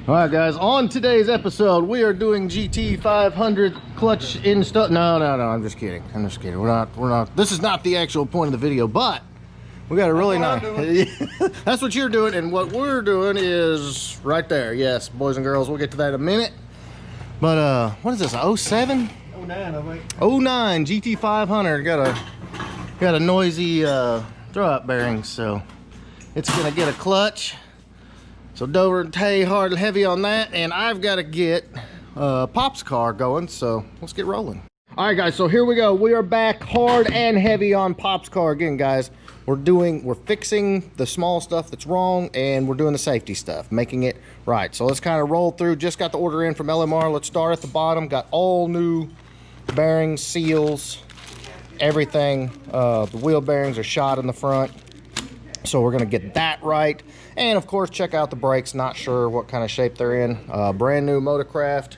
All right, guys, on today's episode, we are doing GT 500 clutch install. No, I'm just kidding. We're not. This is not the actual point of the video, but we got a really nice. That's what you're doing, and what we're doing is right there. Yes, boys and girls, we'll get to that in a minute. But what is this? 07? 09, I think. 09 GT 500. Got a noisy throw-out bearing, so it's gonna get a clutch. So Dover and Tay hard and heavy on that, and I've got to get Pop's car going, so let's get rolling. All right, guys, so here we go. We are back hard and heavy on Pop's car again, guys. We're fixing the small stuff that's wrong, and we're doing the safety stuff, making it right. So let's kind of roll through. Just got the order in from LMR. Let's start at the bottom. Got all new bearings, seals, everything. The wheel bearings are shot in the front, so we're gonna get that right. And of course, check out the brakes. Not sure what kind of shape they're in. Brand new Motorcraft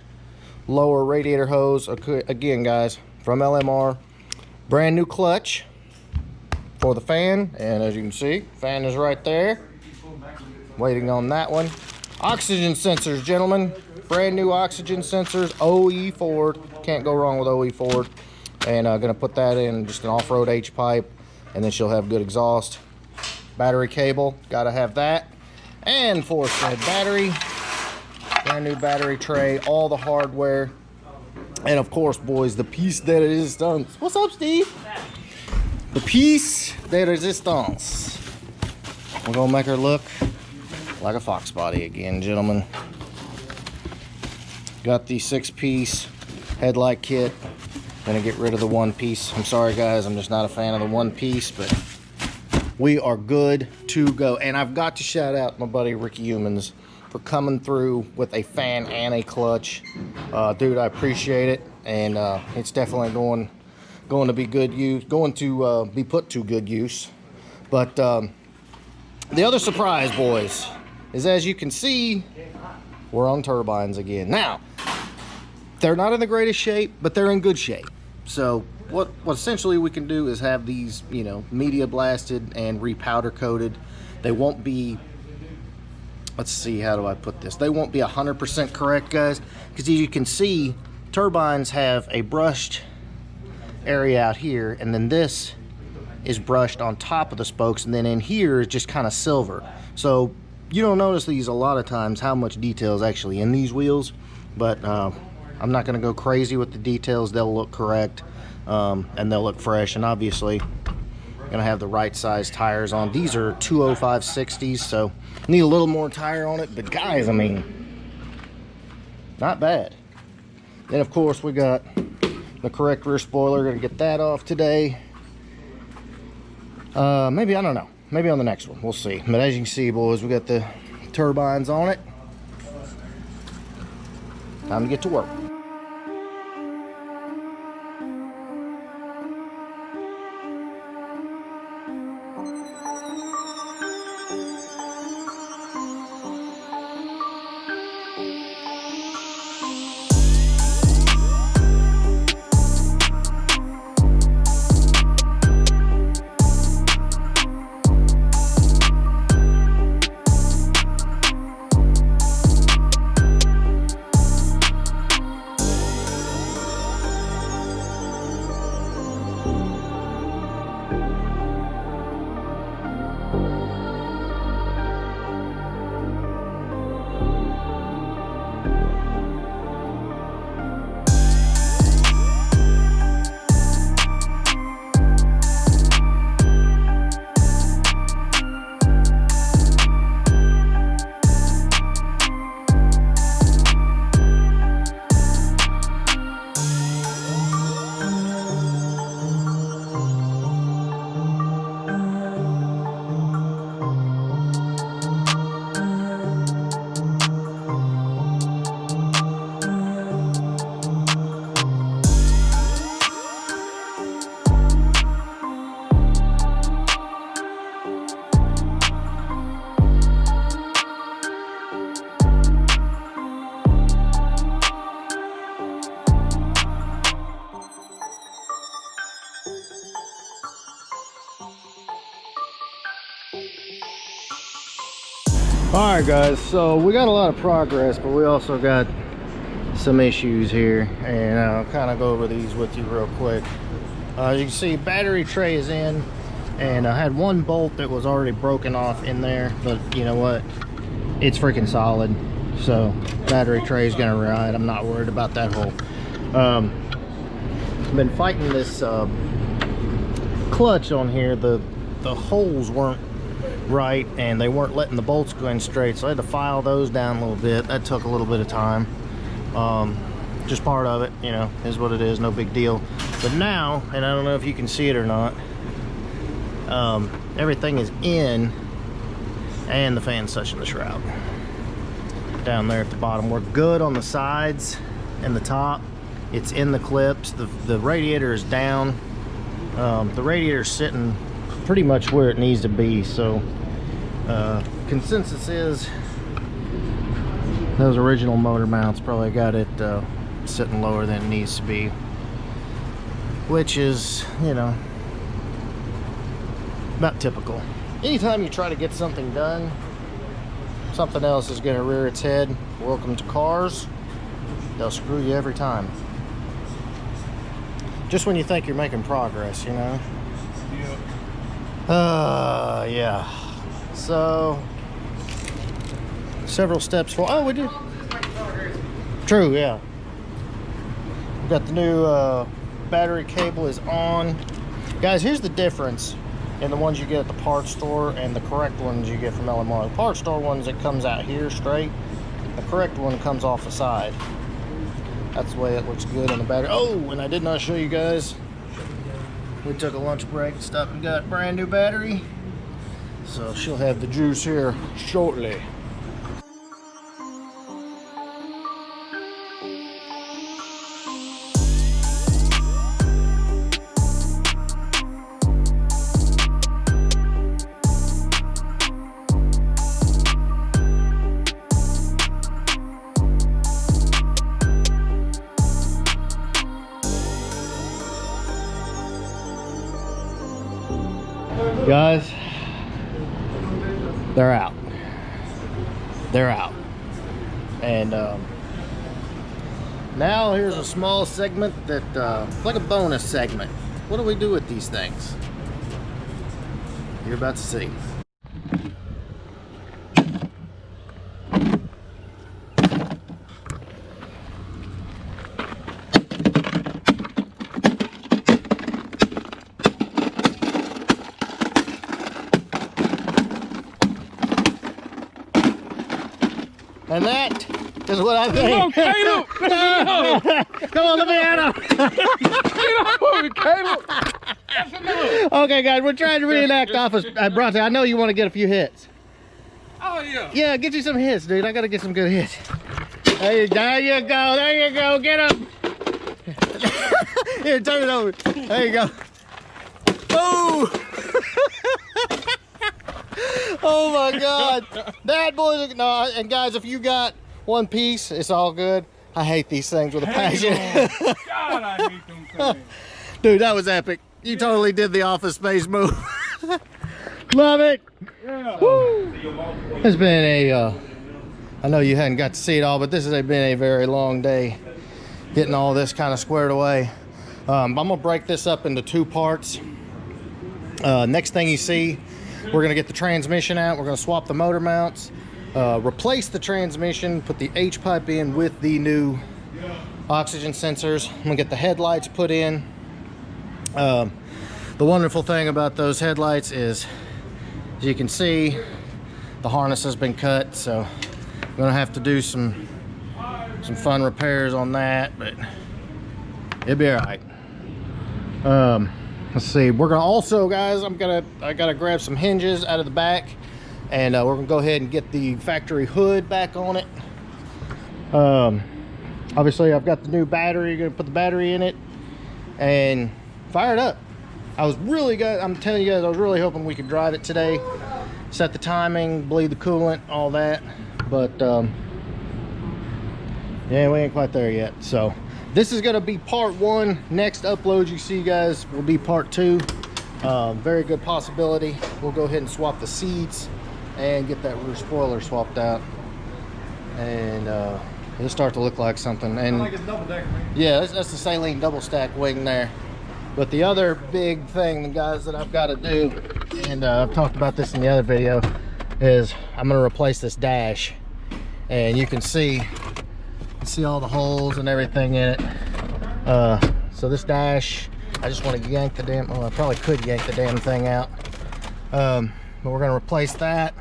lower radiator hose. Okay, again, guys, from LMR. Brand new clutch for the fan. And as you can see, fan is right there. Waiting on that one. Oxygen sensors, gentlemen. Brand new oxygen sensors. OE Ford. Can't go wrong with OE Ford. And gonna put that in just an off-road H pipe. And then she'll have good exhaust. Battery cable, gotta have that. And 4-thread battery, brand new battery tray, all the hardware. And of course, boys, the piece de resistance. What's up, Steve? The piece de resistance. We're gonna make her look like a fox body again, gentlemen. Got the 6-piece headlight kit. Gonna get rid of the 1-piece. I'm sorry, guys, I'm just not a fan of the 1-piece, but we are good to go. And I've got to shout out my buddy Ricky Humans for coming through with a fan and a clutch. Dude, I appreciate it, and it's definitely going to be good use, going to be put to good use. But the other surprise, boys, is as you can see, we're on turbines again. Now, they're not in the greatest shape, but they're in good shape. So what essentially we can do is have these, you know, media blasted and repowder coated. They won't be, let's see, how do I put this? They won't be 100% correct, guys, because as you can see, turbines have a brushed area out here, and then this is brushed on top of the spokes, and then in here is just kind of silver. So you don't notice these a lot of times, how much detail is actually in these wheels, but I'm not going to go crazy with the details. They'll look correct, and they'll look fresh. And obviously, going to have the right size tires on. These are 205 60s, so need a little more tire on it. But guys, I mean, not bad. Then of course we got the correct rear spoiler. Going to get that off today. Maybe, I don't know. Maybe on the next one. We'll see. But as you can see, boys, we got the turbines on it. Time to get to work. All right, guys, so we got a lot of progress, but we also got some issues here, and I'll kind of go over these with you real quick. You can see battery tray is in, and I had one bolt that was already broken off in there, but you know what, it's freaking solid, so battery tray is gonna ride. I'm not worried about that hole. I've been fighting this clutch on here. The holes weren't right, and they weren't letting the bolts go in straight, so I had to file those down a little bit. That took a little bit of time. Just part of it, you know, is what it is, no big deal. But now, and I don't know if you can see it or not, everything is in, and the fan's touching the shroud down there at the bottom. We're good on the sides and the top. It's in the clips. The radiator is down. The radiator is sitting pretty much where it needs to be, so consensus is those original motor mounts probably got it sitting lower than it needs to be, which is, you know, about typical. Anytime you try to get something done, something else is going to rear its head. Welcome to cars. They'll screw you every time. Just when you think you're making progress, you know. Yeah. So several steps for. Oh, we do. True, yeah. We've got the new battery cable is on. Guys, here's the difference in the ones you get at the parts store and the correct ones you get from LMR. The parts store ones, it comes out here straight. The correct one comes off the side. That's the way it looks good on the battery. Oh, and I did not show you guys. We took a lunch break and stopped and got brand new battery. So she'll have the juice here shortly. Guys, they're out. They're out. And now here's a small segment that like a bonus segment. What do we do with these things? You're about to see. And that is what I think. Come on, Caleb! Come on, let me at him. Caleb! That's enough. Okay, guys, we're trying to reenact Office at Bronte. I know you want to get a few hits. Oh, yeah. Yeah, get you some hits, dude. I got to get some good hits. There you go. There you go. Get him. Here, turn it over. There you go. Oh! Oh my God, that boy! No, and guys, if you got one piece, it's all good. I hate these things with a passion. God, I hate them things. Dude, that was epic. You totally did the Office Space move. Love it. Yeah. Woo. It's been a. I know you hadn't got to see it all, but this has been a very long day, getting all this kind of squared away. I'm gonna break this up into two parts. Next thing you see, we're going to get the transmission out. We're going to swap the motor mounts, replace the transmission, put the H pipe in with the new oxygen sensors. I'm going to get the headlights put in. The wonderful thing about those headlights is, as you can see, the harness has been cut, so I'm going to have to do some fun repairs on that, but it'll be all right. Let's see, we're gonna also, guys, I gotta grab some hinges out of the back, and we're gonna go ahead and get the factory hood back on it. Obviously I've got the new battery, gonna put the battery in it and fire it up. I'm telling you guys, I was really hoping we could drive it today, set the timing, bleed the coolant, all that, but yeah, we ain't quite there yet. So this is going to be part one. Next upload you see, guys, will be part two. Very good possibility. We'll go ahead and swap the seats, and get that rear spoiler swapped out, and it'll start to look like something. And Like it's double decker, man. yeah, that's the saline double stack wing there. But the other big thing, guys, that I've got to do, and I've talked about this in the other video, is I'm going to replace this dash. And you can see all the holes and everything in it. So this dash, I just want to yank the damn, well, I probably could yank the damn thing out. But we're going to replace that.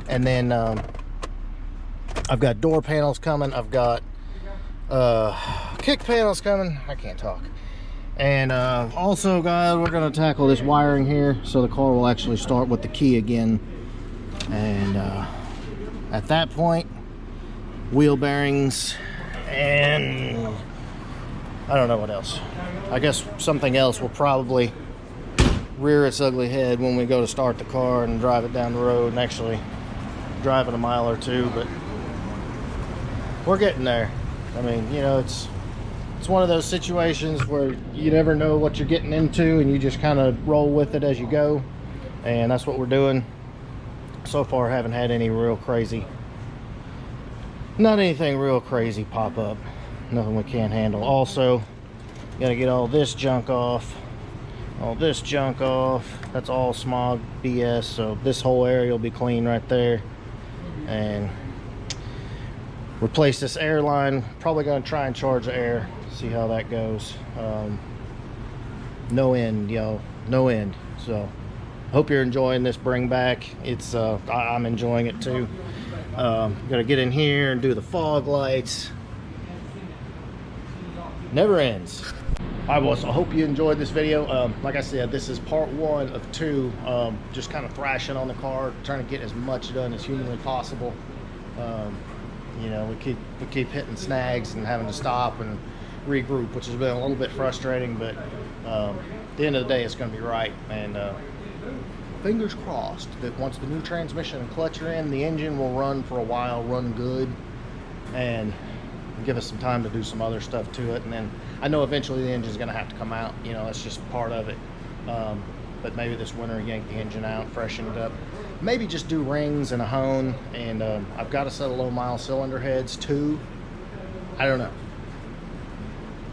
And then I've got door panels coming. I've got kick panels coming. I can't talk. And also, guys, we're going to tackle this wiring here so the car will actually start with the key again. And at that point, wheel bearings, and I don't know what else. I guess something else will probably rear its ugly head when we go to start the car and drive it down the road and actually drive it a mile or two. But we're getting there. I mean, you know, it's one of those situations where you never know what you're getting into, and you just kind of roll with it as you go. And that's what we're doing. So far, I haven't had any real crazy, not anything real crazy pop up. Nothing we can't handle. Also, gotta get all this junk off. All this junk off. That's all smog BS. So this whole area will be clean right there. And replace this air line. Probably gonna try and charge the air. See how that goes. No end, yo. No end. So hope you're enjoying this bring back. It's I'm enjoying it too. Gotta get in here and do the fog lights. Never ends. I hope you enjoyed this video. Like I said, this is part 1 of 2. Just kind of thrashing on the car, trying to get as much done as humanly possible. You know, we keep hitting snags and having to stop and regroup, which has been a little bit frustrating, but at the end of the day, it's going to be right. And fingers crossed that once the new transmission and clutch are in, the engine will run for a while, run good, and give us some time to do some other stuff to it. And then I know eventually the engine's going to have to come out. You know, that's just part of it. But maybe this winter, yank the engine out, freshen it up. Maybe just do rings and a hone. And I've got a set of low mile cylinder heads too. I don't know.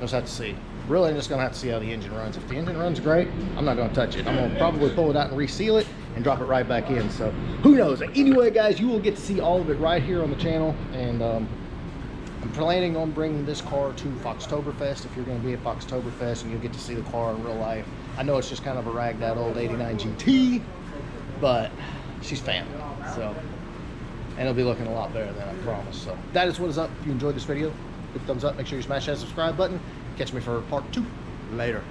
Just have to see. Really, I'm just going to have to see how the engine runs. If the engine runs great, I'm not going to touch it. I'm going to probably pull it out and reseal it and drop it right back in. So who knows? Anyway, guys, you will get to see all of it right here on the channel. And I'm planning on bringing this car to Foxtoberfest. If you're going to be at Foxtoberfest, and you'll get to see the car in real life. I know it's just kind of a ragged out old 89 GT, but she's family. So, and it'll be looking a lot better than I promise. So that is what is up. If you enjoyed this video, hit thumbs up. Make sure you smash that subscribe button. Catch me for part 2 later.